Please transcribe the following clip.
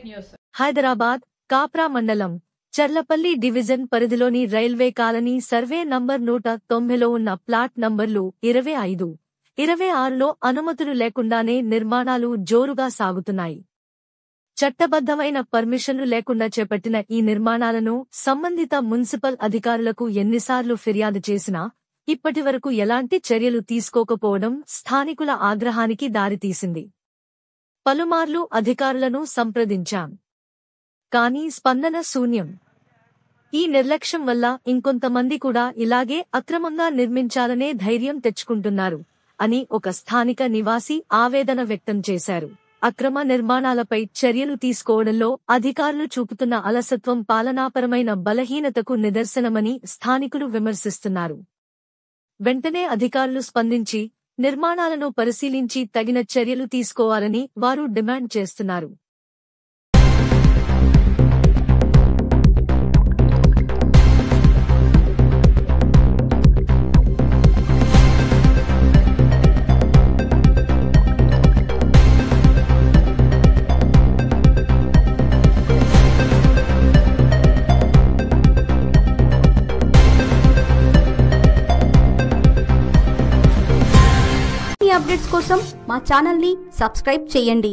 News. Hyderabad Kapra మండలం Cherlapalli division పరిధిలోని railway colony survey number 190లో ఉన్న ప్లాట్ నంబర్లు 25, 26లో అనుమతులు లేకుండానే నిర్మాణాలు జోరుగా సాగుతున్నాయి. చట్టబద్ధమైన పర్మిషన్లు లేకుండా చేపట్టిన ఈ నిర్మాణాలను సంబంధిత మున్సిపల్ అధికారులకు ఎన్నిసార్లు ఫిర్యాదు చేసినా ఇప్పటివరకు ఎలాంటి చర్యలు తీసుకోకపోవడం స్థానికుల ఆగ్రహానికి దారితీసింది. పలుమార్లు అధికారులను సంప్రదించాం. కానీ స్పందన శూన్యం. ఈ నిర్లక్ష్యం వల్ల ఇంకొంతమంది కూడా ఇలాగే అక్రమంగా నిర్మించాలనే ధైర్యం తెచ్చుకుంటున్నారు అని ఒక స్థానిక నివాసి ఆవేదన వ్యక్తం చేశారు. అక్రమ నిర్మాణాలపై చర్యలు తీసుకోవడంలో అధికారులు చూపుతున్న అలసత్వం పాలనాపరమైన బలహీనతకు నిదర్శనమని స్థానికులు విమర్శిస్తున్నారు. వెంటనే అధికారులు స్పందించి నిర్మాణాలను పరిశీలించి తగిన చర్యలు తీసుకోవాలని వారు డిమాండ్ చేస్తున్నారు. అప్డేట్స్ కోసం మా ఛానల్ ని సబ్స్క్రైబ్ చేయండి.